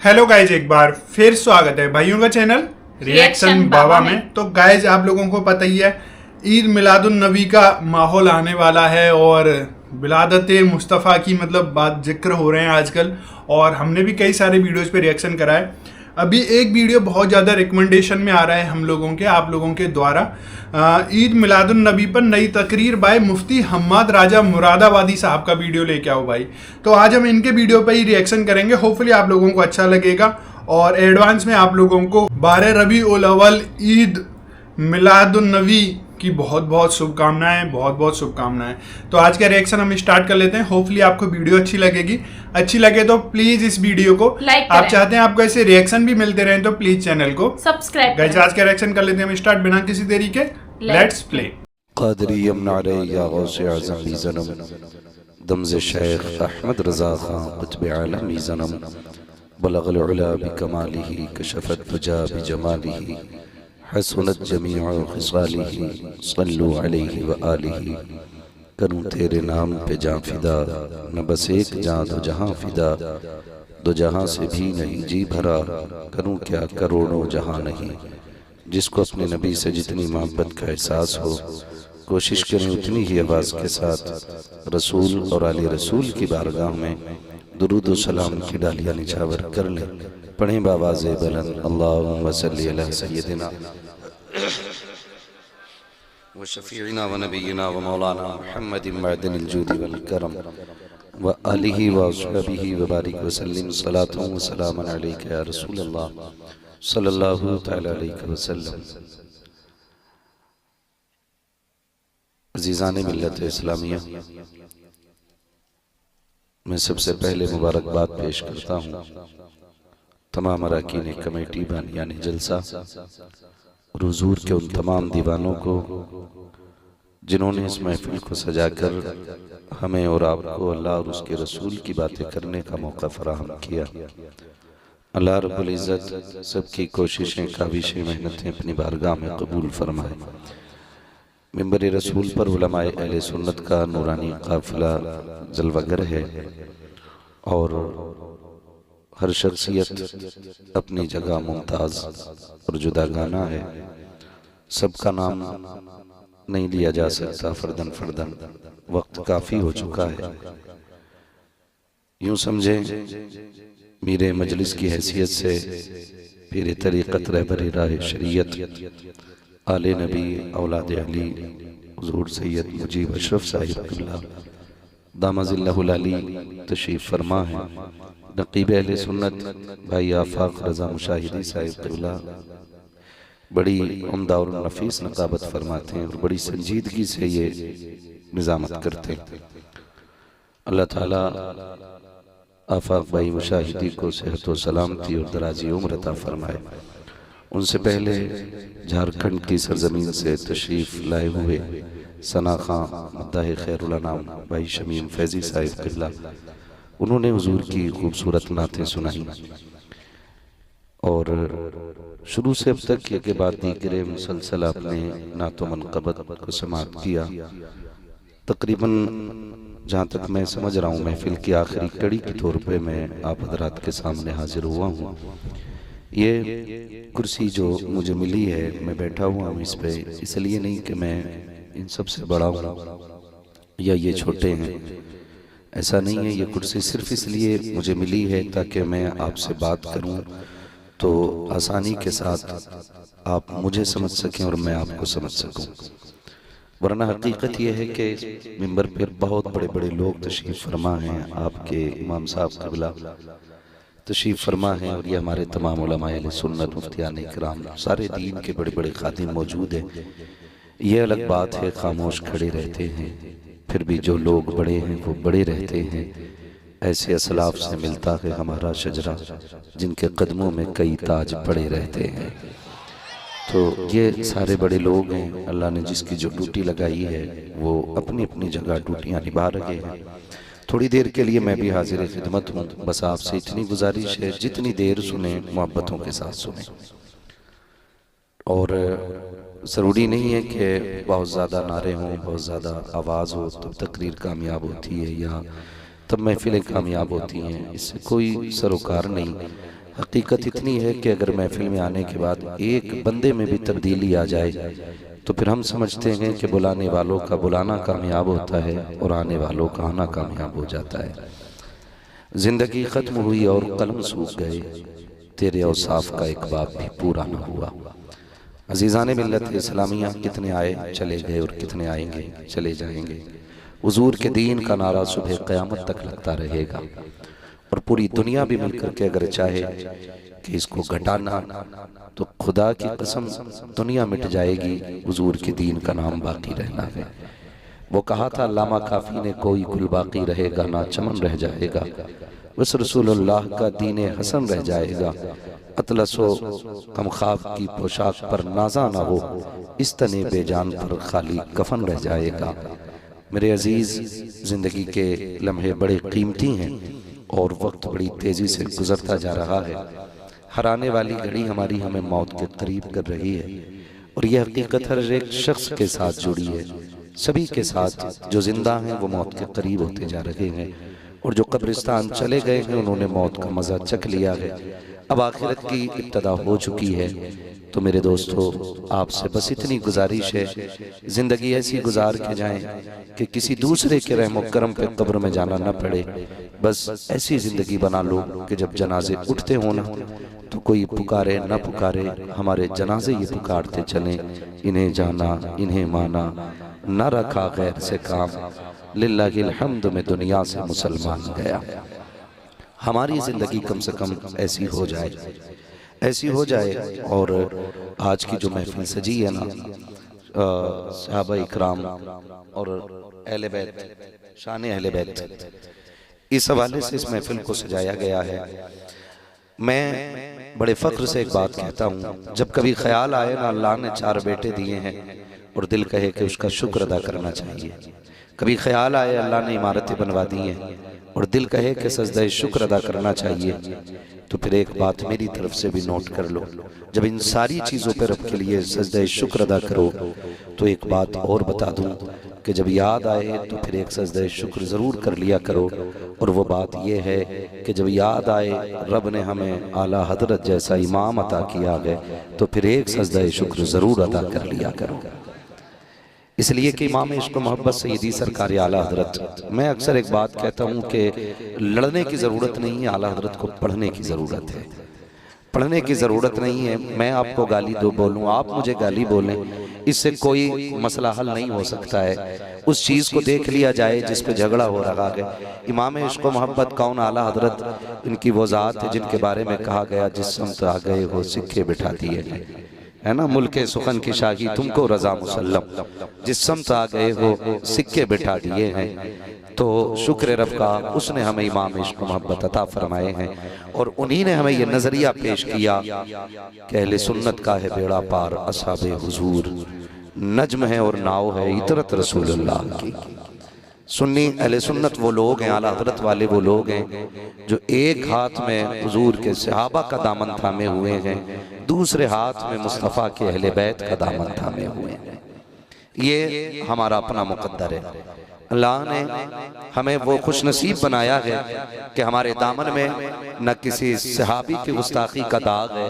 Hello guys, एक बार फिर स्वागत है भाइयों का चैनल रिएक्शन बाबा में। तो गाइज आप लोगों को पता ही है, ईद मिलादुन नबी का माहौल आने वाला है और विलादत मुस्तफ़ा की बात जिक्र हो रहे हैं आजकल। और हमने भी कई सारे वीडियोस पे रिएक्शन करा है। अभी एक वीडियो बहुत ज़्यादा रिकमेंडेशन में आ रहा है हम लोगों के, आप लोगों के द्वारा। ईद मिलादुन नबी पर नई तकरीर बाय मुफ्ती हम्माद राजा मुरादाबादी साहब का वीडियो लेके आओ भाई। तो आज हम इनके वीडियो पर ही रिएक्शन करेंगे, होपफुली आप लोगों को अच्छा लगेगा। और एडवांस में आप लोगों को 12 रबी उल अव्वल ईद मिलादुन नबी की बहुत बहुत शुभकामनाएं, बहुत बहुत शुभकामनाएं। तो आज का रिएक्शन हम स्टार्ट कर लेते हैं। होपफुली आपको वीडियो अच्छी लगेगी। अच्छी लगे तो प्लीज इस वीडियो को लाइक आप चाहते हैं आपको ऐसे रिएक्शन भी मिलते रहे तो प्लीज चैनल को सब्सक्राइब गाइस। आज का रिएक्शन कर लेते हैं हम स्टार्ट बिना किसी देरी के। Let's play. क़ादरी यमना अलैहि या गौसे आज़म ली ज़नम दमज़े शेख अहमद रज़ा ख़ान क़ुत्ब आलमी ज़नम बलग़ल उला बिकमालिही कशफ़त दुजा बिजमालिही हसनत जमीअ ख़िसालिही सल्लु अलैहि व आलिही। करूँ तेरे नाम पे जाँ फिदा, न बस एक जाँ दो जहाँ फिदा, दो जहाँ से भी नहीं जी भरा, करूँ क्या करोड़ों जहाँ नहीं। जिसको अपने नबी से जितनी मोहब्बत का एहसास हो, कोशिश करें उतनी ही आवाज़ के साथ रसूल और आले रसूल की बारगाह में दुरूद व सलाम की डालियाँ निछावर कर लें। पढ़ें बावाज़ बुलंद अल्लाहुम्मा सल्ली अला सय्यदिना व शफ़ीइना व नबीना व मौलाना मुहम्मदिन मअदनिल जूदि वल करम व आलिहि व अस्हाबिहि व बारिक व सल्लिम सलातुन व सलामुन अलैका या रसूल अल्लाह सल्लल्लाहु तआला अलैहि वसल्लम। अज़ीज़ान मिल्लत इस्लामिया, मैं सबसे पहले मुबारकबाद पेश करता हूँ तमाम अरकान कमेटी बानियान जलसा और हुजूर के उन तमाम दीवानों को जिन्होंने इस महफिल को सजाकर हमें और आपको अल्लाह और उसके रसूल की बातें करने का मौका फराहम किया। अल्लाह रब्बुल इज़्ज़त सबकी कोशिशें, काविशें, मेहनतें अपनी बारगाह में कबूल फरमाए। मिंबर रसूल पर उलमाए अहले सुन्नत का नूरानी काफिला जलवागर है और हर शख्सियत अपनी जगह मुमताज़ और जुदागाना है। सबका नाम नहीं लिया जा सकता फर्दन फर्दन, वक्त काफ़ी हो चुका है। यूँ समझें मीरे मजलिस की हैसियत से पीर तरीक़त रहबर राह शरीयत आले नबी औलाद अली हुज़ूर सैयद मुजीब अशरफ साहिब क़िबला दामज़िल्लहुल अली तशरीफ़ फरमा है। नक़ीब अहले सुन्नत भाई आफाक रज़ा मुशाहिदी साहिब क़िबला बड़ी उम्दा और नफीस नक़ाबत फरमाते हैं और बड़ी संजीदगी से ये निज़ामत करते हैं। अल्लाह ताला आफाक भाई मुशाहिदी को सेहत व सलामती और दराज़ी उम्र अता फरमाए। उनसे पहले झारखंड की सरजमीन से तशरीफ़ लाए हुए सना खां मद्दाह खैरुल अनाम भाई शमीम फैज़ी साहिब क़िबला, उन्होंने हुजूर की खूबसूरत नातें सुनाई और शुरू से अब तक के बाद दीगरे मुसलसल आपने नातो मनक़बत को समाप्त किया। तकरीबन जहाँ तक मैं समझ रहा हूँ महफिल की आखिरी कड़ी के तौर पे मैं आप हज़रात के सामने हाजिर हुआ हूँ। ये कुर्सी जो मुझे मिली है, मैं बैठा हुआ हूँ इस पे इसलिए नहीं कि मैं इन सब से बड़ा हूँ या ये छोटे हैं, ऐसा नहीं है। ये कुर्सी सिर्फ इसलिए मुझे मिली है ताकि मैं आपसे बात करूं तो आसानी के साथ आप मुझे समझ सकें और मैं आपको समझ सकूं। वरना हकीकत यह है कि मिंबर पर बहुत बड़े बड़े लोग तशरीफ़ फरमा हैं, आपके इमाम साहब क़िबला तशरीफ़ फरमा हैं और ये हमारे तमाम उलमाए अहले सुन्नत मुफ्तियान इकराम सारे दीन के बड़े बड़े खादिम मौजूद हैं। ये अलग बात है खामोश खड़े रहते हैं, फिर भी जो लोग बड़े हैं वो बड़े रहते हैं। ऐसे असलाफ से मिलता है हमारा शजरा जिनके कदमों में कई ताज पड़े रहते हैं। तो ये सारे बड़े लोग हैं, अल्लाह ने जिसकी जो ड्यूटी लगाई है वो अपनी अपनी जगह ड्यूटियाँ निभा रहे हैं। थोड़ी देर के लिए मैं भी हाजिर खिदमत हूँ। बस आपसे इतनी गुजारिश है जितनी देर सुने मोहब्बतों के साथ सुने और ज़रूरी नहीं है कि बहुत ज़्यादा नारे हों, बहुत ज़्यादा आवाज़ हो तब तकरीर कामयाब होती है या तब महफिलें कामयाब होती हैं, इससे कोई सरोकार नहीं। हकीकत इतनी है कि अगर महफिल में आने के बाद एक बंदे में भी तब्दीली आ जाए तो फिर हम समझते हैं कि बुलाने वालों का बुलाना कामयाब होता है और आने वालों का आना कामयाब हो जाता है। जिंदगी ख़त्म हुई और कलम सूख गए, तेरे औसाफ का एक बाब भी पूरा न हुआ। अजीज़ान मिल्लत इस्लामिया, कितने आए चले गए और कितने आएंगे चले जाएंगे। हुजूर के दीन का नारा सुबह क़यामत तक लगता रहेगा और पूरी दुनिया भी मिलकर के अगर चाहे कि इसको घटाना तो खुदा की कसम दुनिया मिट जाएगी, हुजूर के दीन का नाम बाकी रहना है। वो कहा था अल्लामा काफ़ी ने, कोई गुल बाकी रहेगा ना चमन रह जाएगा, बस रसूलुल्लाह का दीन हसन रह जाएगा। अतलसो कम ख्वाब की पोशाक पर नाजा ना हो, इस तने बेजान पर खाली कफन रह जाएगा। मेरे अजीज़, ज़िंदगी के लम्हे बड़े कीमती हैं और वक्त बड़ी तेज़ी से गुजरता जा रहा है। हर आने वाली घड़ी हमारी हमें मौत के करीब कर रही है और यह हकीकत हर एक शख्स के साथ जुड़ी है। सभी के साथ जो जिंदा हैं वो मौत के करीब होते जा रहे हैं और जो कब्रिस्तान चले गए हैं उन्होंने मौत का मज़ा चख लिया है। अब आखिरत की इब्तदा हो चुकी है। तो मेरे दोस्तों, आपसे बस इतनी गुजारिश है, ज़िंदगी ऐसी गुजार के जाएं कि किसी दूसरे के रहम करम पे कब्र में जाना न पड़े। बस ऐसी ज़िंदगी बना लो कि जब जनाजे उठते हो ना तो कोई पुकारे न पुकारे, हमारे जनाजे ये पुकारते चलें, इन्हें जाना इन्हें माना, न रखा गैर से काम, लिल्लाहिल हम्द में दुनिया से मुसलमान गया। हमारी ज़िंदगी कम से कम ऐसी हो जाए, ऐसी हो जाए। और आज की जो महफिल सजी है ना, सहाबा इकराम और अहले बैत, शान अहले बैत, इस हवाले से इस महफिल को सजाया गया है। मैं बड़े फ़ख्र से एक बात कहता हूँ, जब कभी ख्याल आए ना अल्लाह ने 4 बेटे दिए हैं और दिल कहे कि उसका शुक्र अदा करना चाहिए, कभी ख्याल आए अल्लाह ने इमारतें बनवा दी हैं और दिल कहे कि सजदा शुक्र अदा करना चाहिए, तो फिर एक बात मेरी तरफ से भी नोट कर लो, जब इन सारी चीज़ों पर रब के लिए सजदा शुक्र अदा करो तो एक बात और बता दूं कि जब याद आए तो फिर एक सजदा शुक्र ज़रूर कर लिया करो। और वो बात ये है कि जब याद आए रब ने हमें आला हजरत जैसा इमाम अता किया है तो फिर एक सजदा शुक्र ज़रूर अदा कर लिया करो। इसलिए कि इमाम इश्क़ मोहब्बत सैयदी सरकार आला हजरत, मैं अक्सर एक बात कहता हूँ कि लड़ने की ज़रूरत नहीं है, आला हजरत को पढ़ने की ज़रूरत है। पढ़ने की ज़रूरत नहीं है। मैं आपको गाली बोलूँ, आप मुझे गाली बोलें, इससे कोई मसला हल नहीं हो सकता है। उस चीज़ को देख लिया जाए जिस पे झगड़ा हो रहा है। इमाम इश्क़ मोहब्बत कौन, आला हजरत, इनकी वो ज़ात है जिनके बारे में कहा गया जिस समत आ गए हो सिक्के बिठा दिए है ना, मुल्के सुखन की शाही तुमको रजा मुसल्लम, जिस समत आ गए हो सिक्के बिठा दिए हैं। तो शुक्र रब का, उसने हमें इमाम इश्क़ मोहब्बत अता फरमाए हैं और उन्हीं ने हमें ये नज़रिया पेश किया कि अहले सुन्नत का है बेड़ा पार, असहाबे हुजूर नज्म है और नाव है इतरत रसूलुल्लाह की। सुन्नी अहले सुन्नत वो लोग हैं, आला हज़रत वाले वो लोग हैं जो एक हाथ में हुजूर के सहाबा का दामन थामे हुए हैं, दूसरे हाथ में मुस्तफ़ा के अहले बैत का दामन थामे हुए हैं। ये हमारा अपना मुक़द्दर है। अल्लाह ने हमें वो खुश नसीब बनाया है कि हमारे दामन में न किसी सहाबी की गुस्ताखी का दाग है,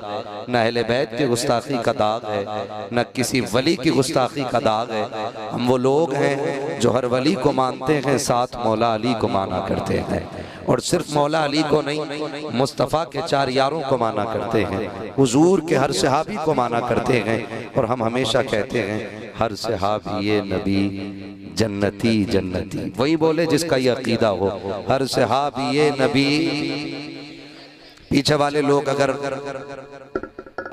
न अहले बैत की गुस्ताखी का दाग है, न किसी वली की गुस्ताखी का दाग है। हम वो लोग हैं जो हर वली को मानते हैं, साथ मौला अली को माना करते हैं, और सिर्फ मौला अली को नहीं, मुस्तफ़ा के 4 यारों को माना करते हैं, हुजूर के हर सहाबी को माना करते हैं। और हम हमेशा कहते हैं हर सहाबी ये नबी जन्नती जन्नती, वही बोले जिसका ये अकीदा हो, हर सहाबी ये नबी। पीछे वाले लोग अगर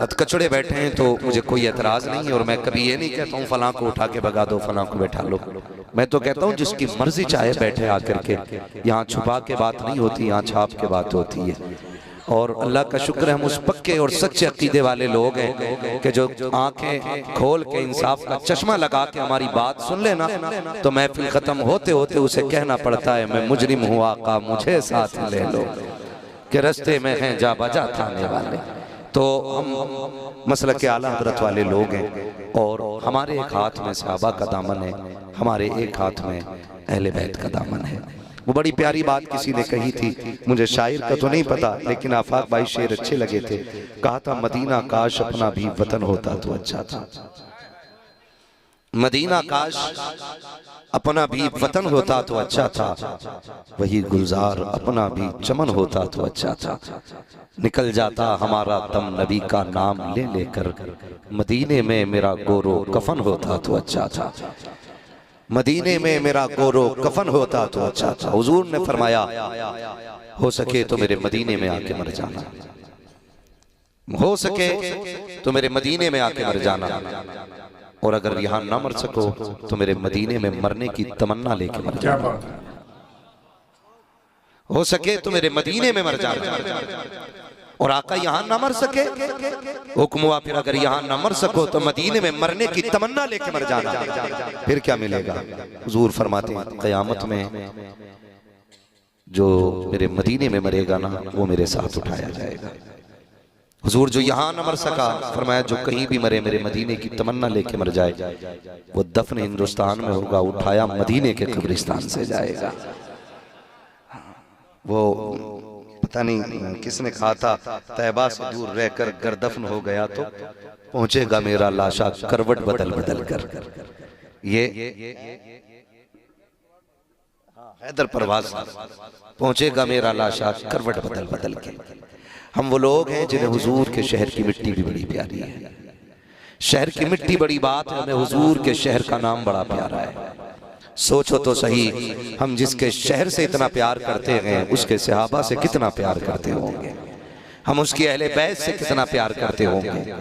हथकचड़े बैठे हैं तो मुझे कोई एतराज नहीं है, और मैं कभी ये नहीं कहता हूँ फलां को उठा के भगा दो, फलां को बैठा लो। मैं तो कहता हूँ जिसकी मर्जी चाहे बैठे आकर के, यहाँ छुपा के बात नहीं होती, यहाँ छाप के बात होती है। और अल्लाह का शुक्र है हम उस पक्के और सच्चे अकीदे वाले लोग हैं कि जो आंखें खोल के इंसाफ का चश्मा लगा के हमारी बात सुन लेना तो महफिल खत्म होते होते उसे कहना पड़ता है मैं मुजरिम हूँ आका मुझे साथ ले लो, कि रस्ते में हैं जा बजा थाने वाले। तो हम मसलक आला हज़रत वाले लोग हैं और हमारे एक हाथ में सहाबा का दामन है, हमारे एक हाथ में अहले बैत का दामन है। वो बड़ी प्यारी बात किसी ने कही थी, मुझे शायर का तो नहीं पता, लेकिन आफाक भाई शेर अच्छे लगे थे। कहा था मदीना काश अपना भी वतन होता तो अच्छा था। मदीना काश अपना भी वतन होता तो अच्छा था, वही गुलजार अपना भी चमन होता तो अच्छा था। निकल जाता हमारा दम नबी का नाम ले लेकर, मदीने में मेरा गोरो कफन होता तो अच्छा था। मदीने में मेरा गोरो कफन होता तो अच्छा था। हुजूर ने फरमाया हो सके तो मेरे मदीने में आके मर जाना, हो सके तो मेरे मदीने में आके मर जाना, और अगर यहां ना मर सको तो मेरे मदीने में मरने की तमन्ना लेके मर जाना। हो सके तो मेरे मदीने में मर जाना, और आका यहां ना मर सके हुक्म हुआ फिर अगर यहां ना मर सको तो मदीने में मरने की तमन्ना लेके मर जाना। फिर क्या मिलेगा? हुजूर फरमाते हैं क़यामत में जो मेरे मदीने में मरेगा ना वो मेरे साथ उठाया जाएगा। हुजूर जो यहां न मर सका, फरमाया जो कहीं भी मरे मेरे मदीने की तमन्ना लेके मर जाए, वो दफन हिंदुस्तान में होगा, उठाया मदीने के कब्रिस्तान से जाएगा। वो पता नहीं किसने कहा था, तैबा से दूर रहकर गर्दफन हो गया तो पहुंचेगा मेरा लाशा करवट बदल बदल कर। ये हैदर परवाज, पहुंचेगा मेरा लाशा करवट बदल बदल के। हम वो लोग हैं जिन्हें हुजूर के शहर की मिट्टी भी बड़ी प्यारी है। शहर की मिट्टी बड़ी बात है, हमें हुजूर के शहर का नाम बड़ा प्यारा है। सोचो तो सही, हम जिसके शहर से इतना प्यार करते हैं उसके सहाबा से कितना प्यार करते होंगे, हम उसकी अहले बैत से कितना प्यार करते होंगे।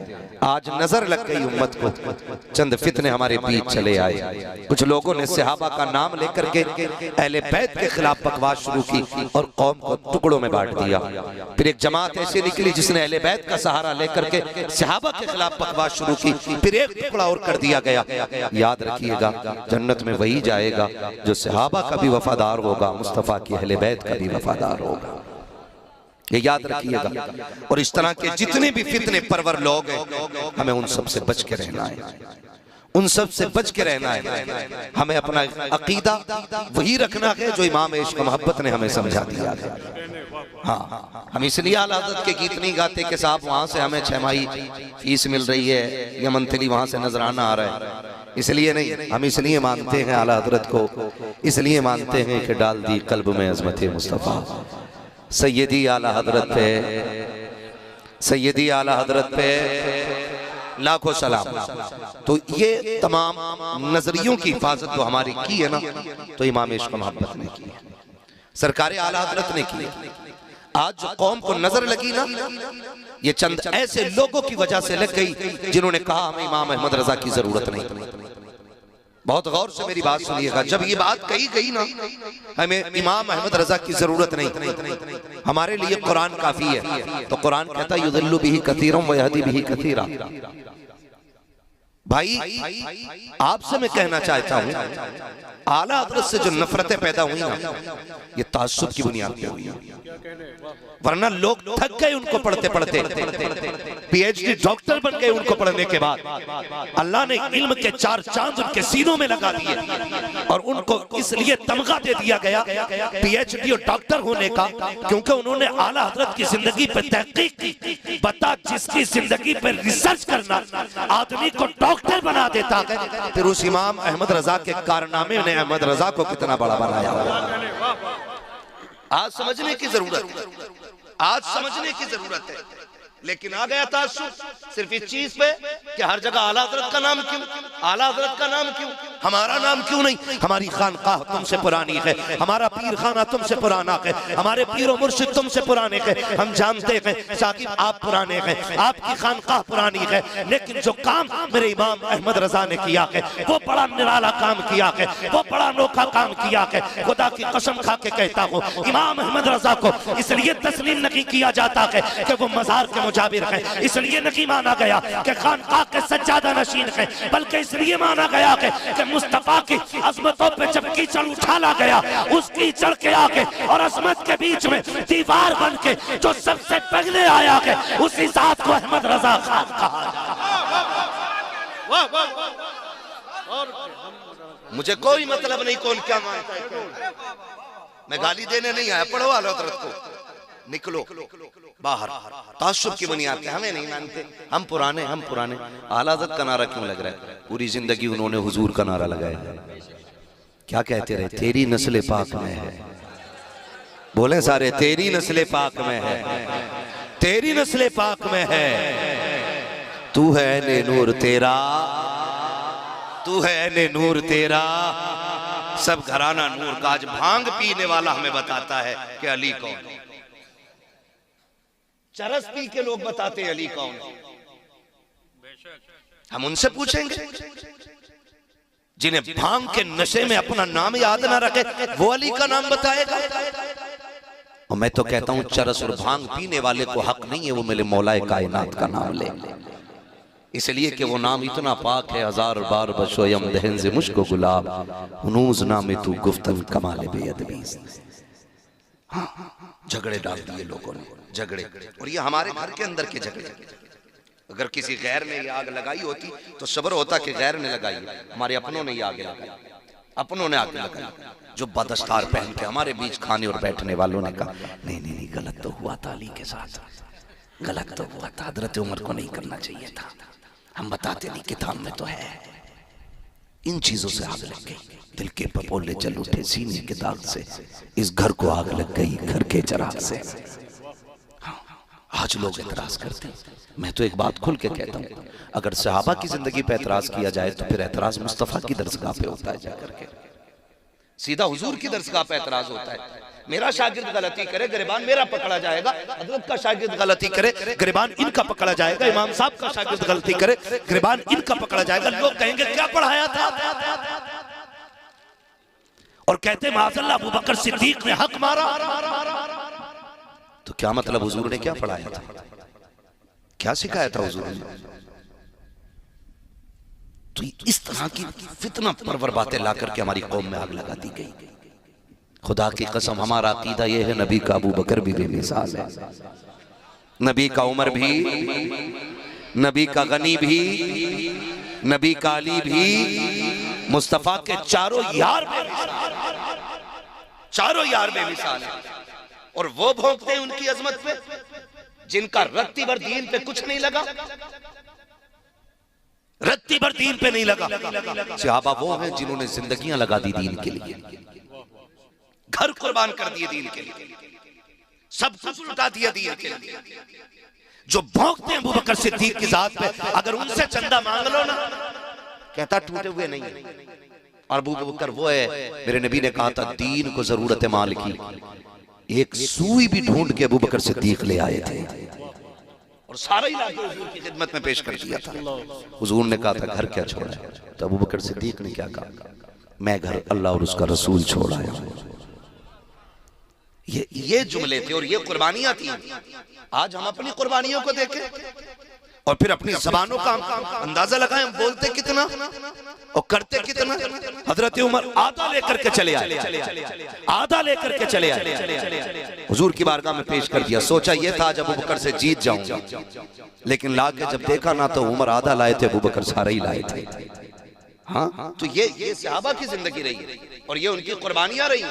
आज नजर लग गई उम्मत को, चंद फितने हमारे बीच चले आए, कुछ लोगों ने सहाबा का नाम लेकर के अहले बैत के खिलाफ बकवास शुरू की और कौम को टुकड़ों में बांट दिया। फिर एक जमात ऐसी निकली जिसने अहले बैत का सहारा लेकर के सहाबा के खिलाफ बकवास शुरू की, फिर एक टुकड़ा और कर दिया गया। याद रखिएगा, जन्नत में वही जाएगा जो सहाबा का भी वफादार होगा, मुस्तफा की अहले बैत का भी वफादार होगा। ये याद रखिएगा। और इस तरह के जितने भी फितने परवर लोग हैं, हमें उन सब से बच के रहना है, उन सब से बच के रहना है। हमें अपना अकीदा वही रखना है जो इमाम इश्क मोहब्बत ने हमें समझा दिया है। हाँ, हम इसलिए आला हज़रत के गीत नहीं गाते कि साहब वहां से हमें 6 माही फीस मिल रही है या मंथली वहां से नजराना आ रहा है, इसलिए नहीं। हम इसलिए मानते हैं आला हज़रत को, इसलिए मानते हैं कि डाल दी कल्ब में अज़मत मुस्तफ़ा। सैयदी आला हजरत पे, सैयदी आला हजरत पे लाखों सलाम। तो ये तमाम नजरियों की हिफाजत तो हमारी की है ना, तो इमाम इश्क मोहब्बत ने की, सरकार आला हजरत ने की। आज जो कौम को नजर लगी ना, ये चंद ऐसे लोगों की वजह से लग गई जिन्होंने कहा हमें इमाम अहमद रजा की जरूरत नहीं। बहुत गौर से मेरी बात सुनिएगा, जब ये बात कही गई ना हमें इमाम अहमद रजा की जरूरत नहीं, हमारे लिए कुरान काफी है, तो कुरान कहता है युदिल्लु बिही कसीरम व यहदी बिही कसीरा। भाई आपसे मैं कहना चाहता हूं, आला हज़रत से जो नफरतें पैदा हुई ना, ये ताज्जुब की बुनियाद पे हुई, वरना लोग थक गए उनको पढ़ते पढ़ते, पीएचडी डॉक्टर बन गए उनको पढ़ने के बाद। अल्लाह ने इल्म के 4 चांद उनके सीनों में लगा दिए और उनको इसलिए तमगा दे दिया गया पीएचडी और डॉक्टर होने का, क्योंकि उन्होंने आला हज़रत की जिंदगी पर तहकीक की। बता, जिसकी जिंदगी पर रिसर्च करना आदमी को डॉक्टर बना देता है, फिर उस इमाम अहमद रजा के कारनामे ने अहमद रजा को कितना बड़ा बनाया। आज समझने की जरूरत है, आज समझने की जरूरत है। लेकिन आ गया ताज्जुब सिर्फ इस चीज पे कि हर जगह आला हज़रत का नाम क्यों, आला हज़रत का नाम क्यों, हमारा नाम क्यों नहीं? हमारी खानकाह तुमसे पुरानी है, हमारा पीर खाना तुमसे पुराना है, हमारे पीर और मुर्शिद तुमसे पुराने हैं। हम जानते हैं साकिब आप पुराने हैं, आपकी खानकाह पुरानी है, लेकिन जो काम मेरे इमाम अहमद रजा ने किया है वो बड़ा निराला काम किया है, वो बड़ा अनोखा काम किया है। खुदा की कसम खा के कहता हूँ, इमाम अहमद रजा को इसलिए तस्लीम नहीं किया जाता है कि वो मजार के मुजाबिर है, इसलिए नहीं माना गया कि खानकाह के सज्जादा नशीन है, बल्कि इसलिए माना गया कि मुस्तफा की अजमतों पे जब कीचड़ उछाला गया, उस कीचड़ के आगे और अजमत के बीच में दीवार बन के जो सबसे पहले आया है, उसी जात को अहमद रजा खान कहा। मुझे कोई मतलब नहीं कौन क्या मानता है, मैं गाली देने नहीं आया, पढ़ो आला हज़रत को, निकलो बाहर। तासुब की बुनियाद पे हमें नहीं मानते, हम पुराने आला हज़रत का नारा क्यों लग रहा है? पूरी जिंदगी उन्होंने हुजूर का नारा लगाया। क्या कहते रहे? तेरी नस्ल पाक में है, बोले सारे, तेरी नस्ल पाक में है, तेरी नस्ल पाक में है, तू है ने नूर तेरा, तू है ने नूर तेरा, सब घराना नूर का। आज भांग पीने वाला हमें बताता है कि अली कौन, चरस पी के लोग बताते हैं अली कौन। हम उनसे पूछेंगे जिन्हें भांग के नशे में अपना नाम याद ना रखे, वो अली का नाम बताएगा। और मैं तो कहता हूं चरस और भांग पीने वाले को हक नहीं है वो मेरे मौलाए कायनात का नाम ले, इसलिए कि वो नाम इतना पाक है। हजार बार बशोयम दहन से मुश्को गुलाब, हुनूज नाम तू गुफ्तन कमाल बेअदबी। झगड़े डाल दिए लोगों ने, झगड़े, और ये हमारे घर के अंदर के झगड़े। अगर किसी गैर ने ये आग लगाई होती तो सब्र होता कि गैर ने लगाई, हमारे अपनों ने ये आग लगाई, अपनों ने आग लगाई। जो बदस्तार पहन के हमारे बीच खाने और बैठने वालों ने कहा नहीं नहीं नहीं, गलत तो हुआ था अली के साथ, गलत तो हुआ था, हज़रत उमर को नहीं करना चाहिए था। हम बताते नहीं, किताब में तो है। इन चीजों से आग लग गई, दिल के पपोले जल उठे सीने के दाग से, इस घर को आग लग गई घर के चिराग से। आज लोग एतराज करते हैं। मैं तो एक बात खुल के कहता हूं, अगर सहाबा की जिंदगी पे एतराज किया जाए तो फिर एतराज मुस्तफा की दरसगाह पे होता है जाकर के, सीधा हुजूर की दरसगाह पे एतराज होता है। मेरा शागिर्द गलती करे, गिरबान मेरा पकड़ा जाएगा, हजरत का शागिर्द गलती करे, गिरबान इनका पकड़ा जाएगा, इमाम साहब का शागिर्द गलती करे, गिरबान इनका पकड़ा जाएगा। लोग कहेंगे क्या पढ़ाया था, और कहते माज़अल्लाह अबू बकर सिद्दीक ने हक मारा। तो क्या मतलब हुजूर ने क्या पढ़ाया था, क्या सिखाया था हुजूर ने? तो इस तरह की फितना परवर बातें ला करके हमारी कौम में आग लगा दी गई। खुदा की कसम हमारा अकीदा यह है, नबी का अबू बकर भी बेमिसाल है, नबी का उमर भी, नबी का गनी भी, नबी का अली भी, मुस्तफा के चारों यार बेमिसाल, चारों यार बेमिसाल है। और वो भोंकते हैं उनकी अजमत पे जिनका रत्ती भर दीन पे कुछ नहीं लगा, रत्ती भर दीन पे नहीं लगा। सहाबा वो हैं जिन्होंने जिंदगियां लगा दी दीन के लिए, घर कुर्बान कर दिए दीन के लिए, सब कुछ लुटा दिया दीन के लिए। जो भौंकते हैं अबू बकर सिद्दीक की जात पे, अगर उनसे चंदा मांग लो ना, कहता टूटे हुए नहीं है। और अबू बकर वो है, मेरे नबी ने कहा था दीन को जरूरत है माल की, एक सुई भी ढूंढ के अबू बकर सिद्दीक ले आए थे और सारा इलाका हुजूर की खिदमत में पेश कर दिया था। हुजूर ने कहा था घर क्या छोड़ा है, तो अबू बकर सिद्दीक ने क्या कहा, मैं घर अल्लाह और उसका रसूल छोड़ आया हूं। ये जुमले थे और ये कुर्बानियां थी। आज हम अपनी कुर्बानियों को देखें और फिर अपनी जबानों का अंदाजा लगाएं, हम बोलते कितना और करते कितना। हजरत उमर आधा लेकर के चले आए, आधा लेकर के चले आए, हुजूर की बारगाह में पेश कर दिया। सोचा ये था जब अबू बकर से जीत जाऊंगा, लेकिन लाके जब देखा ना तो उमर आधा लाए थे, अबू बकर सारा ही लाए थे। हाँ, तो ये सहाबा की जिंदगी रही और ये उनकी कुर्बानियां रही।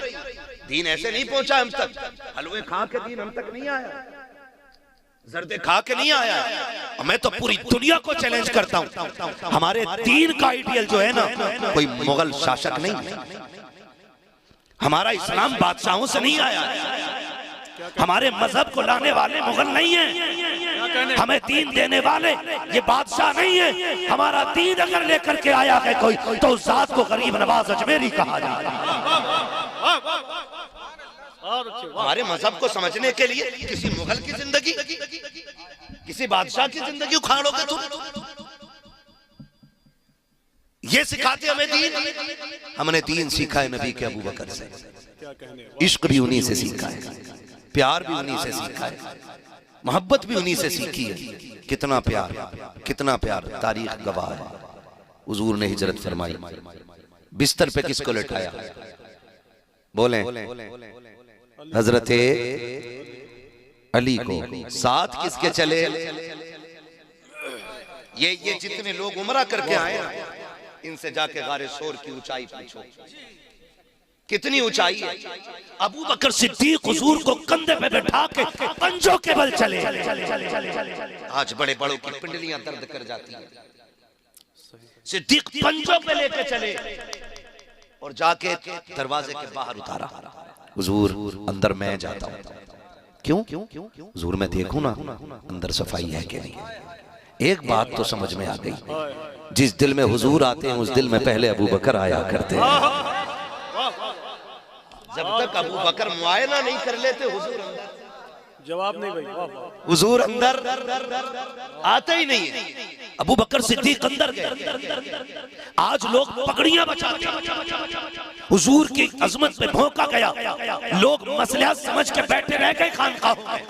दीन ऐसे नहीं पहुंचा हम तक, हलवे खा के दीन हम तक नहीं आया, जर्दे खा के नहीं आया। मैं तो पूरी दुनिया को चैलेंज करता हूं, हमारे दीन का आइडियल जो है ना, कोई मुगल शासक नहीं, हमारा इस्लाम बादशाहों से नहीं आया, हमारे मजहब को लाने वाले मुगल नहीं है, हमें दीन देने वाले ये बादशाह नहीं है। हमारा दीन अगर लेकर के आया है कोई, तो उस जात को गरीब नवाज अजमेरी कहा जाता है। हमारे मजहब को समझने के लिए किसी मुगल की जिंदगी, किसी बादशाह की जिंदगी उखाड़ोगे तुम? ये सिखाते हमें दीन। हमने दीन सीखा है नबी के अबू बकर से, इश्क भी उन्हीं से सीखा है, प्यार भी उन्हीं से सीखा है, मोहब्बत भी उन्हीं से सीखी है। कितना प्यार, कितना प्यार, तारीख गवाह है। हुजूर ने हिजरत फरमाई, बिस्तर पे किसको लेटाया? बोले हजरत अली को। साथ किसके चले? ये जितने लोग उमरा करके आए ना, इनसे जाके गारे शोर की ऊंचाई पूछो, कितनी ऊंचाई है। अबू बकर सिद्दीक हुजूर को कंधे पे बैठा के पंजों के बल चले। आज बड़े बड़ों की पिंडलियां दर्द कर जाती हैं। सिद्दीक पंजों पे लेके चले और जाके दरवाजे के बाहर उतारा। हुजूर अंदर मैं जाता हूं। क्यों? हुजूर मैं देखूं ना अंदर सफाई है कि नहीं। एक बात तो समझ में आ गई, जिस दिल में हुजूर आते हैं उस दिल में पहले अबू बकर आया करते हैं। जब तक अबू बकर मुआयना नहीं कर लेते हुजूर अंदर जवाब नहीं भाई, हुजूर अंदर आते ही नहीं है। अबू बकर सिद्दीक अंदर गए। आज लोग पगड़ियां बचाते हैं, हुजूर की अजमत पे भौंका गया, लोग मसला समझ के बैठे रह गए खानकाहों में।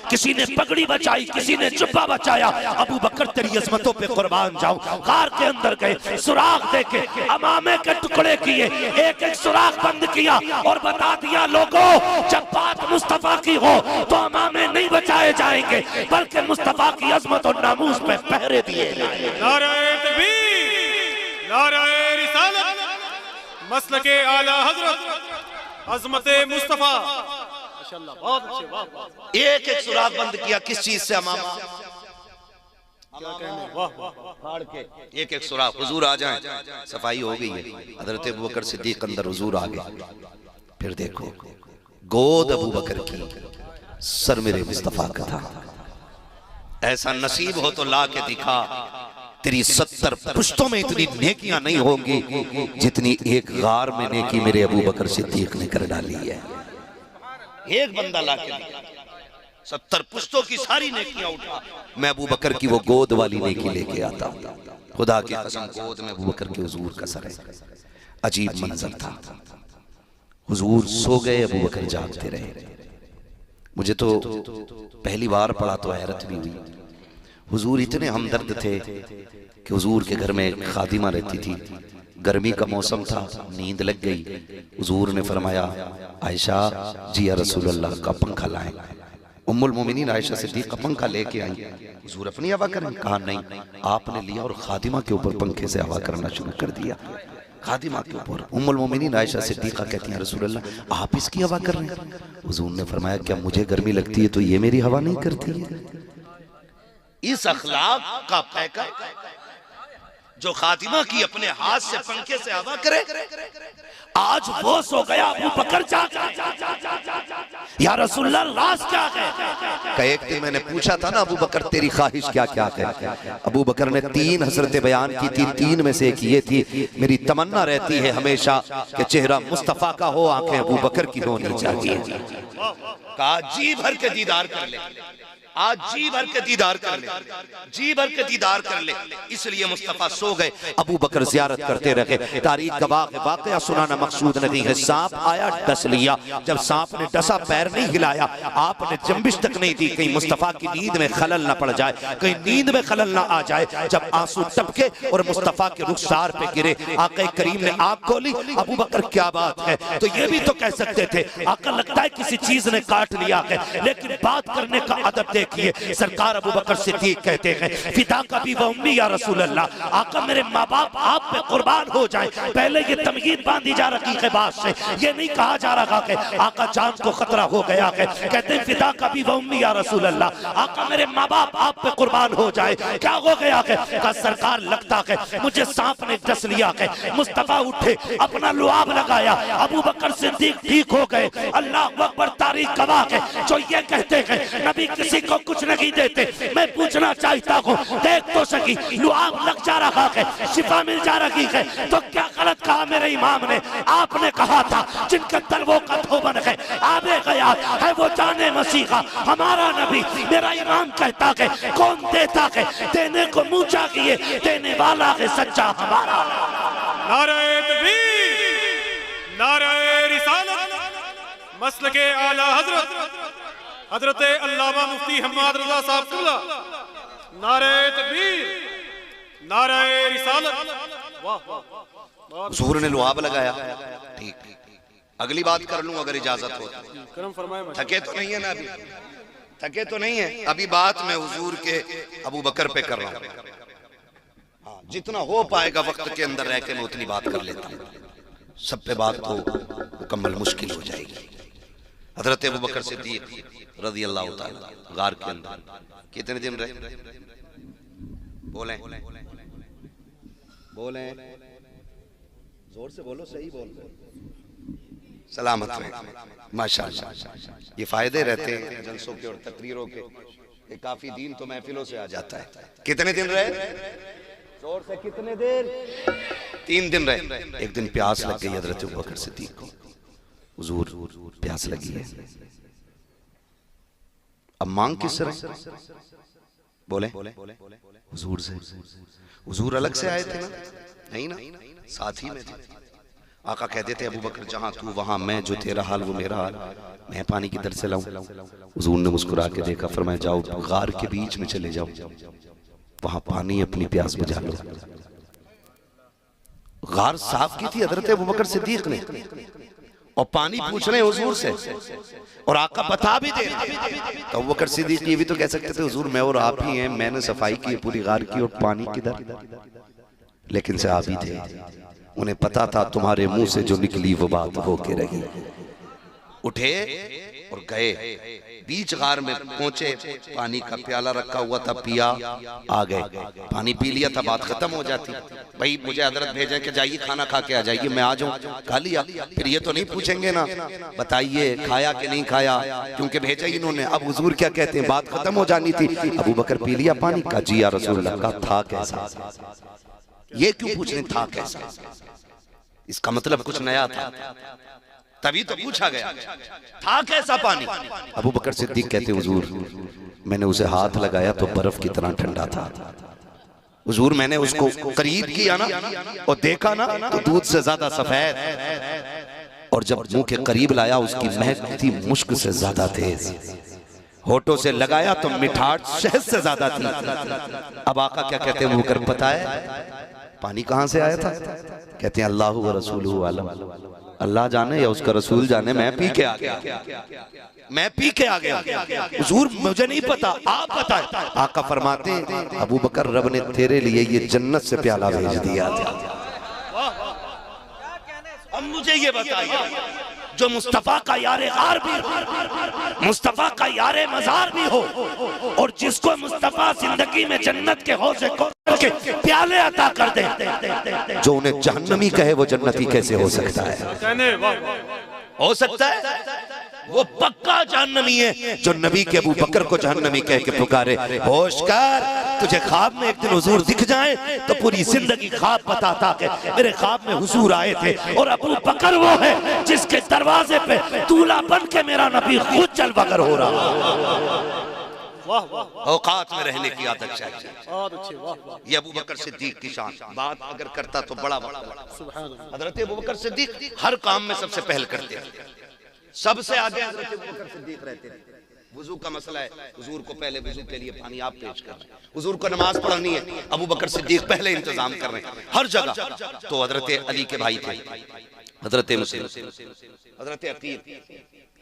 किसी ने पगड़ी बचाई, किसी ने जुब्बा बचाया। अबू बकर तेरी अजमतों पे कुर्बान जाऊं। कार के अंदर गए, सुराख देके अमामे के टुकड़े किए, एक एक सुराख बंद किया और बता दिया लोगों जब बात मुस्तफा की हो तो अमामे नहीं बचाए जाएंगे बल्कि मुस्तफा की अजमत और नामूस पे पहरे दिए। नाराए तकबीर, नाराए रिसालत, मसलके आला हजरत, अजमते मुस्तफा। माशाअल्लाह, बहुत अच्छे, वाह। एक एक सुराख बंद किया। किस चीज से? अमामा। क्या कहने, वाह वाह। फाड़ के एक एक सुराख। हुजूर आ जाएं, सफाई हो गई है। हजरत अबू बकर सिद्दीक अंदर, हुजूर आ गए। फिर देखो गोद अबू बकर की, सर मेरे मुस्तफा का था। ऐसा नसीब हो तो ला के दिखा, तेरी 70 पुश्तों में इतनी नेकियां नहीं होंगी जितनी एक गार में नेकी मेरे अबू बकर सिद्दीक ने कर डाली है। एक बंदा ला के दिखा, 70 पुश्तों की सारी नेकियां उठा, मैं अबू बकर की वो गोद वाली नेकी लेके आता हूं। खुदा की कसम, गोद में अबू बकर के हुजूर का सर है। अजीब मंजर था। हुजूर सो गए, अबू बकर जागते रहे। मुझे तो पहली बार पढ़ा तो हैरत भी हुई। हुजूर इतने हमदर्द थे कि हुजूर के घर में एक खादिमा रहती थी। गर्मी का मौसम था, नींद लग गई। हुजूर ने फरमाया, आयशा जी या रसूल अल्लाह का पंखा लाएं। उम्मुल मोमिनीन आयशा सिद्दीक़ का पंखा लेके आई। हुजूर अपनी हवा करें? कहा नहीं। आपने लिया और खादिमा के ऊपर पंखे से हवा करना शुरू कर दिया। खादिमा के ऊपर। उम्मुल मोमिनीन आयशा सिद्दीक़ा कहती हैं, रसूल अल्लाह आप इसकी हवा कर रहे हैं? हुजूर ने फरमाया, क्या मुझे गर्मी लगती है तो ये मेरी हवा नहीं करती है? इस अखलाक का पैकर जो खातिमा की अपने हाथ से पंखे से हवा करे, आज वो सो गया। अबू बकर या रसूलल्लाह राज क्या है? एक दिन मैंने पूछा था ना, अबू बकर तेरी ख्वाहिश क्या क्या है? अबू बकर ने 3 हसरतें बयान की थी। 3 में से एक ये थी, मेरी तमन्ना रहती है हमेशा कि चेहरा मुस्तफा का हो, आंखें अबू बकर की होनी चाहिए। कहा जी भर के दीदार कर ले, आज जी भर के दीदार कर ले, जी भर के दीदार कर ले। इसलिए मुस्तफा सो गए, अबू बकर ज़ियारत करते रहे। तारीख गवाह है, वाक़या सुनाना मकसूद नहीं है। सांप आया, डस लिया। जब सांप ने डसा, पैर नहीं हिलाया, आपने जंबिश तक नहीं दी, कहीं मुस्तफा की नींद में खलल न पड़ जाए, कहीं नींद में खलल न आ जाए। जब आंसू टपके और मुस्तफा के रुखसार पे गिरे, आका करीम ने आंख खोली। अबू बकर क्या बात है? तो ये भी तो कह सकते थे आका लगता है किसी चीज ने काट लिया है, लेकिन बात करने का अदब देखिए। सरकार अबू बकर सिद्दीक कहते हैं, फिदा का भी उम्मी या रसूल अल्लाह, आका मेरे माँ बाप आप पे कुर्बान हो जाए। पहले ये तमगीद बांधी जा रही है बात से, ये नहीं कहा जा रहा है आका जान को खतरा हो गया है। कहते हैं फिदा का भी उम्मी या रसूल अल्लाह, आका मेरे माँ बाप आप पे कुर्बान हो जाए। क्या हो गया है? का सरकार लगता है मुझे सांप ने डस लिया है। मुस्तफा उठे, अपना लुआब लगाया, अबू बकर सिद्दीक ठीक हो गए। अल्लाह अकबर, तारीख गवाह है। जो ये कहते हैं नबी किसी को कुछ नहीं देते, मैं पूछना चाहता हूँ, देख तो सकी लुआब लग जा रहा है, शिफा मिल जा रही है, तो क्या गलत कहा मेरे इमाम ने? आपने कहा था जिनके तलवों का धोबन है, आबे गया है वो जाने मसीहा हमारा नबी। मेरा इमाम कहता है कौन देता है? देने को मुंह चाहिए, देने वाला है सच्चा हमारा। नारे तकबीर, नारे रिसालत, मसलके आला हजरत हजरत अल्लामा मुफ्ती हम्माद रजा साहब कुल्ला। नारे तकबीर, नारे रिसालत, वाह वाह। हुजूर ने लुआब लगाया। ठीक, अगली बात कर लूं अगर इजाजत हो। करम फरमाए। थके तो नहीं है ना? अभी थके तो नहीं है? अभी बात मैं हुजूर के अबू बकर पे कर रहा हूं। हाँ, जितना हो पाएगा वक्त के अंदर रह के मैं उतनी बात कर लेता हूं। सब पे बात तो मुकम्मल मुश्किल हो जाएगी। हजरत अबू बकर सिद्दीक रज़ी अल्लाह ताला गार के अंदर कितने दिन रहे? बोलें बोलें, जोर से बोलो, सही बोल, सलामत रहे माशाअल्लाह। ये फायदे रहते हैं जलसों के और तकरीरों के, ये काफी दिन तो महफिलों से आ जाता है। कितने दिन रहे? जोर से, कितने देर? 3 दिन रहे। एक दिन प्यास लग गई हजरत अबू बकर सिद्दीक को, हुजूर प्यास लगी है। अब मांग किससे रहे? बोले हुजूर से। हुजूर अलग से आए थे ना? नहीं ना, साथी में थे। आका कह देते अबू बकर जहां तू वहां मैं, जो तेरा हाल वो मेरा हाल, मैं पानी किधर से लाऊं? हुजूर ने मुस्कुरा के देखा, फरमाया जाओ गार के बीच में चले जाओ, वहां पानी अपनी प्यास बुझा लो। गार साफ की थी हजरत अबू बकर सिद्दीक ने, और पानी पूछ रहे हुजूर से, और आका बता भी दे। तो अबू बकर सिद्दीक ये भी तो कह सकते थे हुजूर मैं और आप ही हैं, मैंने सफाई की पूरी गार की और पानी किधर? लेकिन से आप ही थे, उन्हें पता था तुम्हारे मुंह से जो निकली वो बात होके रही। उठे और गए, बीच गार में पहुंचे, पानी का प्याला रखा हुआ था, पिया, आ गए, पानी पी लिया था, बात खत्म हो जाती। भाई मुझे हजरत भेजे कि जाइए खाना खा के आ जाइए, मैं आ जाऊं, खा लिया, फिर ये तो नहीं पूछेंगे ना बताइए खाया कि नहीं खाया, क्योंकि भेजा ही इन्होंने। अब हुजूर क्या कहते हैं, बात खत्म हो जानी थी। अबू बकर पी लिया पानी का, जी या रसूलुल्लाह का, था कैसा? ये क्यों पूछ रहे था कैसा? इसका मतलब कुछ नया था, तभी तो पूछा गया था कैसा पानी। अबू बकर सिद्दीक कहते हुजूर मैंने उसे हाथ लगाया तो बर्फ की तरह ठंडा था। हुजूर मैंने उसको करीब किया ना और देखा ना तो दूध से ज्यादा सफेद, और जब मुंह के करीब लाया उसकी महक थी मुश्क से ज्यादा तेज, होठों से लगाया तो मिठास शहद से ज्यादा थी। अब आका क्या कहते हैं, मुकर पता है पानी कहां से आया था? कहते हैं अल्लाह व रसूलुहु आलम, अल्लाह जाने या उसका रसूल जाने, मैं पी के आ गया, मैं पी के आ गया। हुजूर मुझे नहीं पता, आप बताएं। आका फरमाते हैं अबू बकर रब ने तेरे लिए ये जन्नत से प्याला भेज दिया था। अब मुझे ये बताइए, जो मुस्तफा का यारे गार भी हो, मुस्तफा का यारे मजार भी हो, और जिसको मुस्तफा जिंदगी में जन्नत के हौजे को के प्याले अता कर दे, जो उन्हें जहन्नमी कहे वो जन्नती कैसे हो सकता है? हो सकता है वो पक्का जहन्नमी है जो नबी के अबू बकर को जहन्नमी कह के पुकारे। होशकार, तुझे ख्वाब में एक दिन हुजूर दिख जाए तो पूरी जिंदगी ख्वाब बताता कि मेरे ख्वाब में हुजूर आए थे, और अबू बकर वो है जिसके दरवाजे पे दूल्हा बन के मेरा नबी खुद चल बकर हो रहा। औकात में रहने की आदत चाहिए। ये अबू बकर सिद्दीक की शान। बात अगर करता तो बड़ा वक्त, हजरत अबू बकर सिद्दीक हर काम में सबसे पहल करते हैं, सबसे आगे हजरत अबू बकर सिद्दीक रहते हैं। वुजू का मसला है, हुजूर को पहले वुजू के लिए पानी आप पेश कर रहे हैं, हुजूर को नमाज पढ़नी है, अबू बकर सिद्दीक पहले इंतजाम कर रहे हैं हर जगह। तो हजरत अली के भाई थे, हजरत मुस्लिम, हजरत अकील,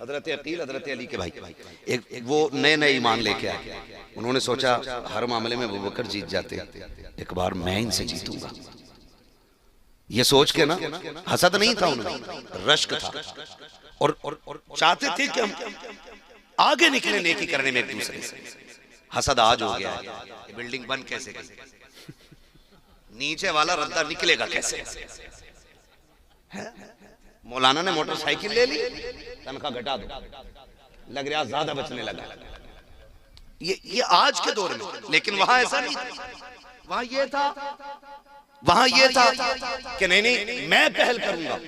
हजरत अकील हजरत अली के भाई, एक वो नए नए ईमान लेके आए। उन्होंने सोचा हर मामले में अबू बकर जीत जाते, एक बार मैं इनसे जीतूंगा। ये सोच के ना, हसद नहीं था उनमें, रश्क था, और चाहते थे कि हम आगे निकले नेकी करने में एक दूसरे से। हसद आज हो गया है, बिल्डिंग बन कैसे गई, नीचे वाला रद्दा निकलेगा कैसे? मौलाना ने मोटरसाइकिल ले ली, तनख्वाह घटा दो, लग रहा ज्यादा बचने लगा। ये आज के दौर में, लेकिन वहां ऐसा नहीं था। वहां ये था कि नहीं मैं पहल करूंगा,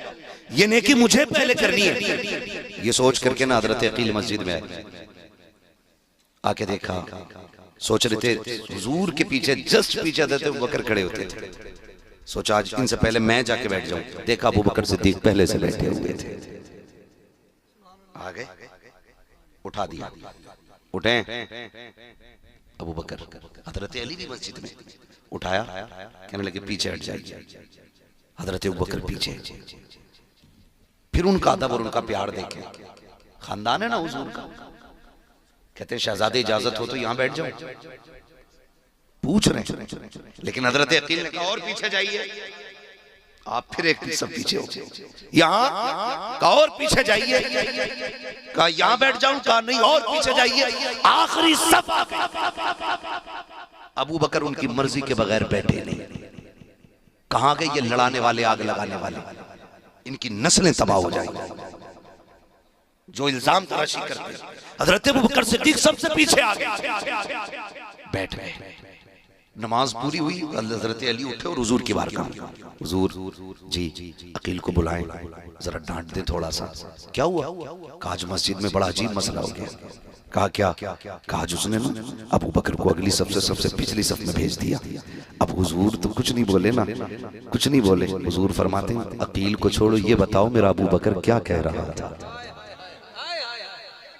ये नेकी मुझे पहले करनी है। ये सोच करके ना हजरत अकील मस्जिद में आके देखा, सोच रहे थे हुजूर के पीछे, जस्ट पीछे हजरत अबू बकर खड़े होते थे। सोचा आज इनसे पहले मैं जाके बैठ जाऊं। देखा अबू बकर सिद्दीक पहले से बैठे हुए थे। आ गए, उठा दिया, उठे अबू बकर, हजरत अली भी मस्जिद में, उठाया, कहने लगे पीछे हट जाइए। हजरत अबू बकर पीछे, फिर उनका अदब और उनका प्यार देखे, खानदान है ना हुजूर का। कहते हैं शहजादे इजाजत हो तो यहां बैठ जाओ, पूछ रहे हैं। लेकिन हजरत अकील ने कहा और पीछे जाइए, आप फिर एक सब पीछे हो गए। यहाँ का और पीछे जाइए, कहा यहाँ बैठ जाऊं, कहा नहीं और पीछे जाइए, आखिरी सब अबू बकर उनकी मर्जी के बगैर बैठे नहीं। कहां गए ये लड़ाने वाले, आग लगाने वाले, इनकी नस्लें तबाह हो जाएंगी। जो इल्जाम तराशी करते हैं, हजरत अबू बकर सिद्दीक सबसे पीछे आ गए, बैठ गए। नमाज पूरी हुई, हजरत अली उठे और हुजूर की बारगाह में, हुजूर जी अकील को बुलाएं, जरा डांट दे थोड़ा सा। क्या हुआ? कहा आज मस्जिद में बड़ा अजीब मसला हो गया। कहा क्या? कहा आज उसने ना अबू बकर को अगली सबसे पिछली सफ में भेज दिया। अब हुजूर तो कुछ नहीं बोले ना, कुछ नहीं बोले। हुजूर फरमाते हैं अकील को छोड़ो, ये बताओ मेरा अबू बकर क्या कह रहा था।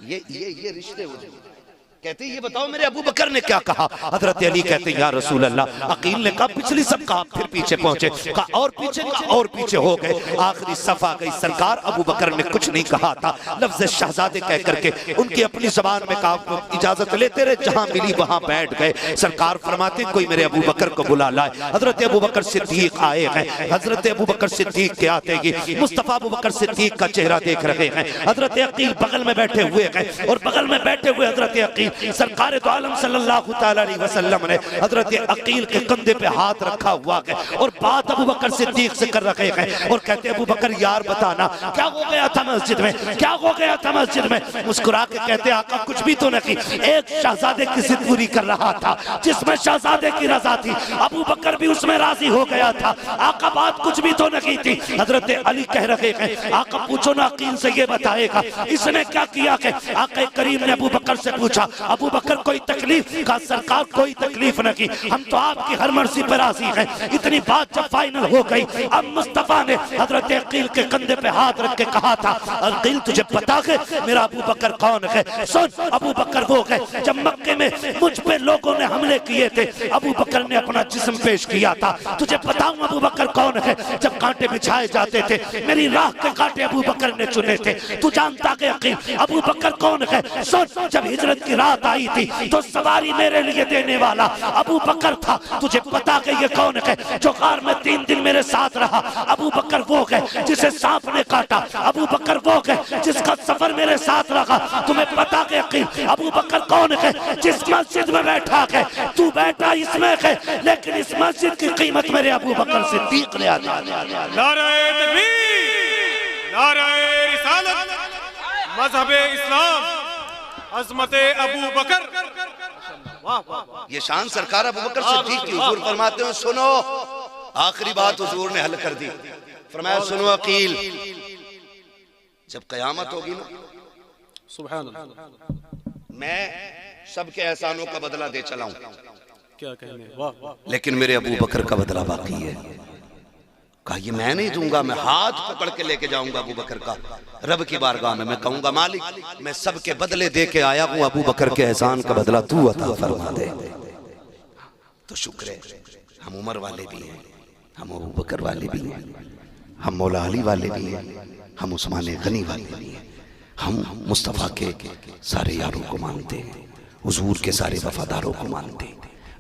ये रिश्ते हो जाए। कहते ये बताओ मेरे अबू बकर ने क्या कहा। हजरत अली कहते या रसूल अल्लाह, अकील ने कहा पिछली सब कहा, फिर पीछे पहुंचे, कहा और पीछे, कहा और पीछे हो गए, आखिरी सफा गई। सरकार अबू बकर ने कुछ नहीं कहा था, लफ्ज शहजादे कह करके उनकी अपनी जबान में कहा, इजाजत लेते रहे, जहां मिली वहां बैठ गए। सरकार फरमाते कोई मेरे अबू बकर को बुला लाए। हजरत अबू बकर सिद्दीक आए हैं। हजरत अबू बकर सिद्दीक के आते ही मुस्तफा अबू बकर सिद्दीक का चेहरा देख रहे हैं। हजरत अकील बगल में बैठे हुए हैं और बगल में बैठे हुए हजरत अकील, सरकार दो आलम सल्लल्लाहु तआला अलैहि वसल्लम ने हजरत अकील के कंधे पे हाथ रखा हुआ है और बात अबू बकर सिद्दीक से कर रखे हैं और कहते अबू बकर यार बताना क्या हो गया था मस्जिद में, क्या हो गया था मस्जिद में। मुस्कुरा के कहते आका कुछ भी तो नहीं, एक शहजादे की जिद पूरी कर रहा था जिसमें शहजादे की रजा थी, अबू बकर भी उसमें राजी हो गया था। आका बात कुछ भी तो नहीं थी। हजरत अली कह रहे हैं आका पूछो ना अकील से, ये बताएगा इसने क्या किया। आका करीम ने अबू बकर से पूछा अबू बकर कोई तकलीफ? का सरकार कोई तकलीफ नहीं, हम तो आपकी हर मर्जी पर राजी हैं। इतनी बात जब फाइनल हो गई, अब मुस्तफा ने हजरत अकील के कंधे पे हाथ रख के कहा था अकील तुझे पता है मेरा अबू बकर कौन है? सुन अबू बकर वो है जब मक्के में मुझ पे लोगों ने हमले किए थे, अबू बकर ने अपना जिस्म पेश किया था। तुझे बताऊं अबू बकर कौन है? जब कांटे बिछाए जाते थे मेरी राह के कांटे अबू बकर ने चुने थे। तू जानता है अकील अबू बकर कौन है? सुन जब हिजरत की रात आई थी तो सवारी मेरे लिए देने वाला अबू बकर था। तुझे पता है ये कौन है जो गार में 3 दिन मेरे साथ रहा? अबू बकर वो है जिसे सांप ने काटा, अबू बकर वो है जिसका सफर मेरे साथ रहा। तुम्हें पता है यकीन अबू बकर कौन है? जिस मस्जिद में बैठा है तू बैठा इसमें है, लेकिन इस मस्जिद की कीमत मेरे अबू बकर सिद्दीक ने अदा की। नारे तकबीर, नारे रिसालत, मजहबे इस्लाम, अज़मते अबू बकर। ये शान सरकार अबू बकर सिद्दीक की। हुजूर फरमाते हैं सुनो, आखिरी बात हुजूर ने हल कर दी। फरमाया सुनो अकील, जब कयामत होगी ना सुभान अल्लाह, मैं सबके एहसानों का बदला दे चला हूं, क्या कहने, वाह, लेकिन मेरे अबू बकर का बदला बाकी है। कहा ये मैं नहीं दूंगा, मैं हाथ पकड़ के लेके जाऊंगा अबू बकर का रब की बारगाह में। मैं कहूंगा मालिक मैं सबके बदले दे के आया हूं, अबू बकर के एहसान का बदला तू अता फरमा दे। तो शुक्र है हम उमर वाले भी हैं, हम अबू बकर वाले भी हैं, हम मौला अली वाले भी हैं, हम उस्मान गनी वाले भी हैं, हम मुस्तफ़ा के सारे यारों को मानते हैं, हुजूर के सारे वफादारों को मानते हैं।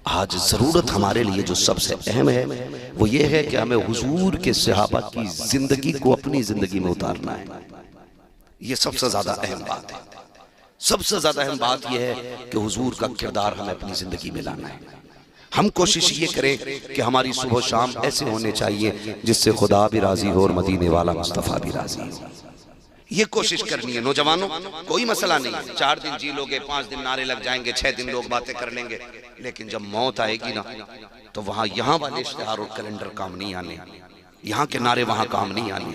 आज ज़रूरत हमारे लिए जो सबसे अहम है वो ये है कि हमें हुजूर के सहाबा की जिंदगी को अपनी जिंदगी में उतारना है। ये सबसे ज्यादा अहम बात है। सबसे ज्यादा अहम बात यह है कि हुजूर का किरदार हमें अपनी जिंदगी में लाना है। हम कोशिश ये करें कि हमारी सुबह शाम ऐसे होने चाहिए जिससे खुदा भी राजी हो और मदीने वाला मुस्तफ़ा भी राजी हो। ये कोशिश करनी है नौजवानों। कोई मसला नहीं है, 4 दिन जी लोगे, 5 दिन नारे लग जाएंगे, 6 दिन लोग बातें कर लेंगे, लेकिन जब मौत आएगी ना तो वहां यहाँ वाले इश्तिहार और कैलेंडर काम नहीं आने, यहाँ के नारे वहां काम नहीं आने।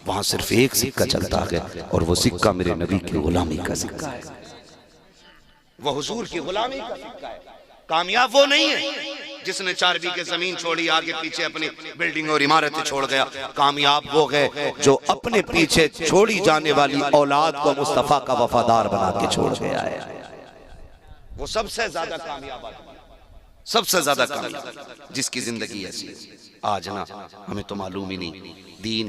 वहां सिर्फ एक सिक्का चलता है और वो सिक्का मेरे नबी की गुलामी का सिक्का है, वो हुजूर की गुलामी का सिक्का है। कामयाब वो नहीं है जिसने 4 बीघे जमीन छोड़ी, आगे पीछे अपनी बिल्डिंग और इमारतें छोड़ गया। कामयाब वो है जो अपने पीछे छोड़ी जाने वाली औलाद को मुस्तफा का वफादार बना के छोड़ गया है। वो सबसे ज्यादा कामयाब आदमी, सबसे ज्यादा कामयाब जिसकी जिंदगी ऐसी है। आज ना हमें तो मालूम ही नहीं, दीन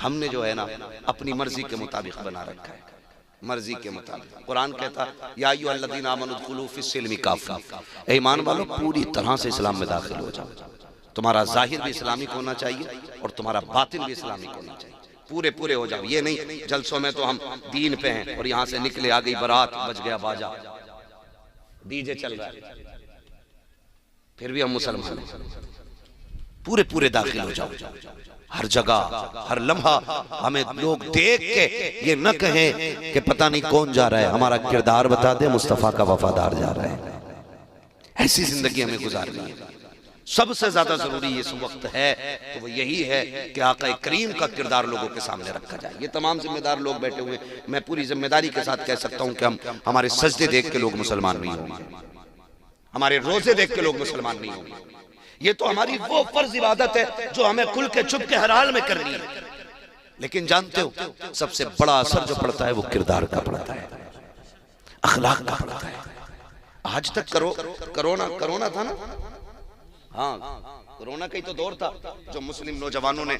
हमने जो है ना अपनी मर्जी के मुताबिक बना रखा है, मर्जी के मुताबिक। कुरान कहता या अय्युहल्लज़ीना आमनू उदखुलू फिस्सिल्मि काफ़ा, ईमान वालों पूरी तरह से इस्लाम में दाखिल हो जाओ। तुम्हारा जाहिर भी इस्लामिक होना चाहिए और तुम्हारा बातिन भी इस्लामिक होना चाहिए। पूरे पूरे हो जाओ। ये नहीं जलसों में तो हम दीन पे हैं और यहाँ से निकले आ गई बारात, बज गया बाजा, डीजे चल रहा है, फिर भी हम मुसलमान हैं। पूरे पूरे दाखिल हो जाओ। हर जगह हर लम्हा हमें लोग देख के ये न कहें कि पता नहीं कौन जा रहा है, हमारा किरदार बता दे मुस्तफा का वफादार जा रहा है। ऐसी जिंदगी हमें गुजारनी है। सबसे ज्यादा जरूरी इस वक्त है तो वो यही है कि आका करीम का किरदार लोगों के सामने रखा जाए। ये तमाम जिम्मेदार लोग बैठे हुए, मैं पूरी जिम्मेदारी के साथ कह सकता हूं कि हम हमारे सजदे देख के लोग मुसलमान नहीं होंगे, हमारे रोजे देख के लोग मुसलमान नहीं होंगे। ये तो हमारी वो फर्ज इबादत है जो हमें खुल के छुप के हर हाल में करनी है। लेकिन जानते हो सबसे बड़ा असर जो पड़ता है वो किरदार का पड़ता है, अखलाक का पड़ता है। आज तक कोरोना था ना, हाँ कोरोना का ही तो दौर था जो मुस्लिम नौजवानों ने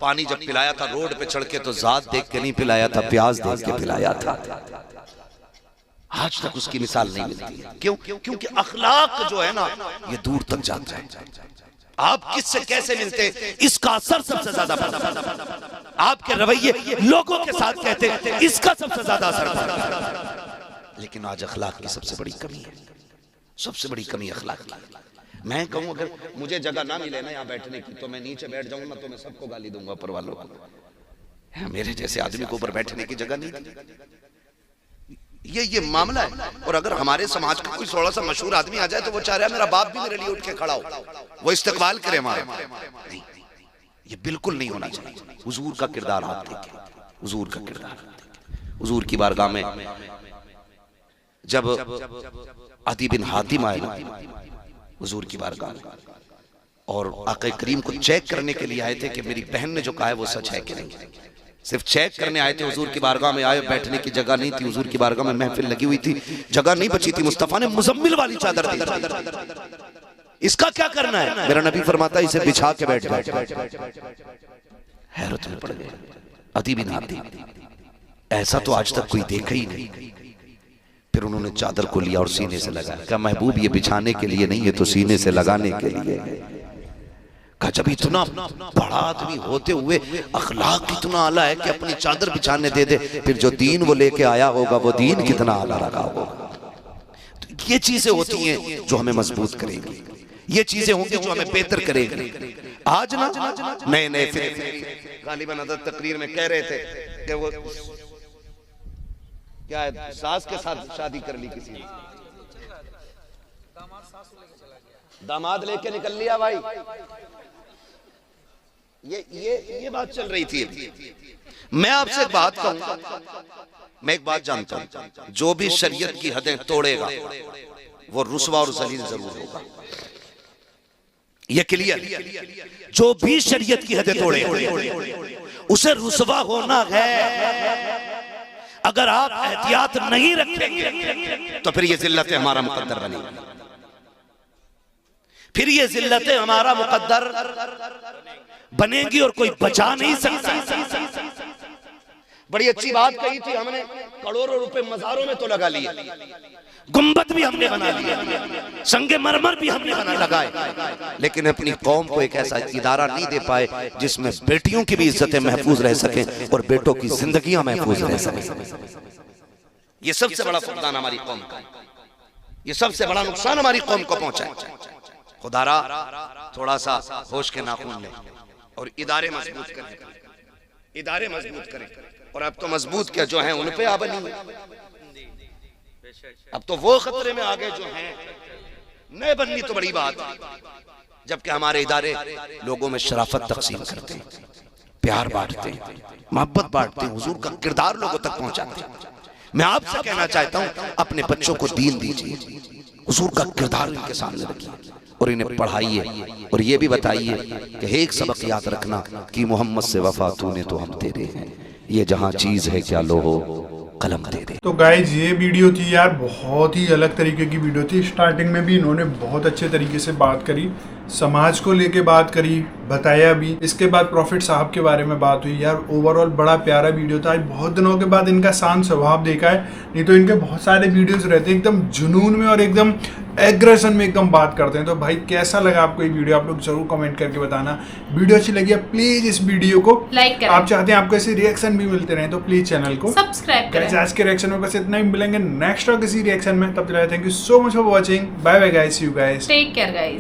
पानी जब पिलाया था रोड पे चढ़ के, तो जात देख के नहीं पिलाया था, प्याज देख के पिलाया था। आज तक उसकी मिसाल नहीं मिलती है। क्यों? क्योंकि अखलाक जो है ना ये दूर तक जाता है। आप किससे कैसे मिलते हैं इसका असर सबसे ज्यादा पड़ता है। आपके रवैये लोगों के साथ कहते हैं इसका सबसे ज्यादा असर पड़ता है। लेकिन आज अखलाक की सबसे बड़ी कमी है, सबसे बड़ी कमी अखलाक की। मैं कहूं अगर मुझे जगह ना मिले ना यहाँ बैठने की तो मैं नीचे बैठ जाऊंगा, तो मैं सबको गाली दूंगा ऊपर वालों को। मेरे जैसे आदमी को ऊपर बैठने की जगह नहीं। ये मामला है। और अगर हमारे समाज का कोई थोड़ा सा मशहूर आदमी आ जाए तो वो चाह रहा है मेरा बाप भी मेरे लिए उठ के खड़ा हो, वो इस्तकबाल करे हमारा। नहीं, ये बिल्कुल नहीं होना चाहिए। हुजूर का किरदार आप देखें, हुजूर का किरदार। हुजूर की बारगाह में जब अदी बिन हातिम आए ना हुजूर की बारगाह में, और आका करीम को चेक करने के लिए आए थे कि मेरी बहन ने जो कहा है वो सच है कि नहीं। सिर्फ चेक करने आए थे। हुजूर की बारगाह में आए, बैठने की जगह नहीं थी। हुजूर की बारगाह में महफिल लगी हुई थी, जगह नहीं बची थी। मुस्तफा ने मुजम्मिल वाली चादर दी। इसका क्या करना है? मेरा नबी फरमाता इसे बिछा के बैठ जाए। हैरत में पड़ गए अदी बिन हातिम, ऐसा तो आज तक कोई देखा ही नहीं। फिर उन्होंने चादर को लिया और सीने से लगाया। कहा महबूब ये बिछाने के लिए नहीं, ये तो सीने से लगाने के लिए। कहा जब इतना बड़ा आदमी होते हुए अखलाक इतना आला है कि अपनी चादर बिछाने दे दे, फिर जो दीन वो लेके आया होगा वो दीन कितना आला रखा होगा। तो ये चीजें होती हैं जो हमें मजबूत करेंगी, ये चीजें होंगी जो हमें बेहतर करेंगी। आज ना नए नए फिर गालिबन अदद तकरीर में कह रहे थे कि वो क्या है, सास के साथ शादी कर ली किसी ने, दामाद लेके निकल लिया भाई। ये बात चल रही थी। मैं आपसे एक बात कहूं, मैं एक बात जानता हूं, जो भी शरीयत की हदें तोड़ेगा वो रुसवा और जलील जरूर होगा। ये क्लियर। जो भी शरीयत की हदें तोड़ेगा उसे रुसवा होना है। अगर आप एहतियात नहीं रखेंगे तो फिर ये जिल्लतें हमारा मुकद्दर बनेगी, फिर ये जिल्लतें हमारा मुकद्दर बनेगी और कोई बचा नहीं सकता। बड़ी अच्छी बात कही थी हमने, करोड़ों रुपए मज़ारों में तो लगा लिए, गुंबद भी हमने बना लिया, संगे मरमर भी हमने बना लगाए, लेकिन अपनी कौम को एक ऐसा इदारा नहीं दे पाए जिसमें बेटियों की भी इज्जतें महफूज रह सकें और बेटों की जिंदगियां महफूज रह सकें। ये सबसे बड़ा फुकदान हमारी कौम का, ये सबसे बड़ा नुकसान हमारी कौम को पहुंचा है। खुदारा थोड़ा सा होश के नाखून लें और इदारे मजबूत करें, इदारे मजबूत करें। और अब तो मजबूत क्या जो हैं उन पे आ बनी, अब तो वो खतरे में आ गए जो हैं, नए बननी तो बड़ी बात है। जबकि हमारे इदारे लोगों में शराफत तकसीम करते हैं, प्यार बांटते हैं, मोहब्बत बांटते हैं, हुजूर का किरदार लोगों तक पहुंचाते हैं। मैं आपसे कहना चाहता हूं अपने बच्चों को दीन दीजिए, हुजूर का किरदार इनके सामने रखिए और इन्हें पढ़ाइए और ये भी बताइए कि एक सबक याद रखना कि मोहम्मद से वफा तूने तो हम तेरे हैं, ये जहां चीज है क्या लो हो कलम दे दे। तो गाइज ये वीडियो थी यार, बहुत ही अलग तरीके की वीडियो थी। स्टार्टिंग में भी इन्होंने बहुत अच्छे तरीके से बात करी, समाज को लेके बात करी, बताया भी। इसके बाद प्रॉफिट साहब के बारे में बात हुई। यार ओवरऑल बड़ा प्यारा वीडियो था। आज बहुत दिनों के बाद इनका शांत स्वभाव देखा है, नहीं तो इनके बहुत सारे वीडियोस रहते हैं एकदम जुनून में और एकदम एग्रेशन में एकदम बात करते हैं। तो भाई कैसा लगा आपको ये वीडियो, आप लोग जरूर कमेंट करके बताना। वीडियो अच्छी लगी है प्लीज इस वीडियो को लाइक करें। आप चाहते हैं आपको ऐसे रिएक्शन भी मिलते रहे तो प्लीज चैनल को सब्सक्राइब करें। आज के रिएक्शन में बस इतना ही, मिलेंगे नेक्स्ट और किसी रिएक्शन में। तब तक thank you so much for watching. Bye bye guys, see you guys, take care guys.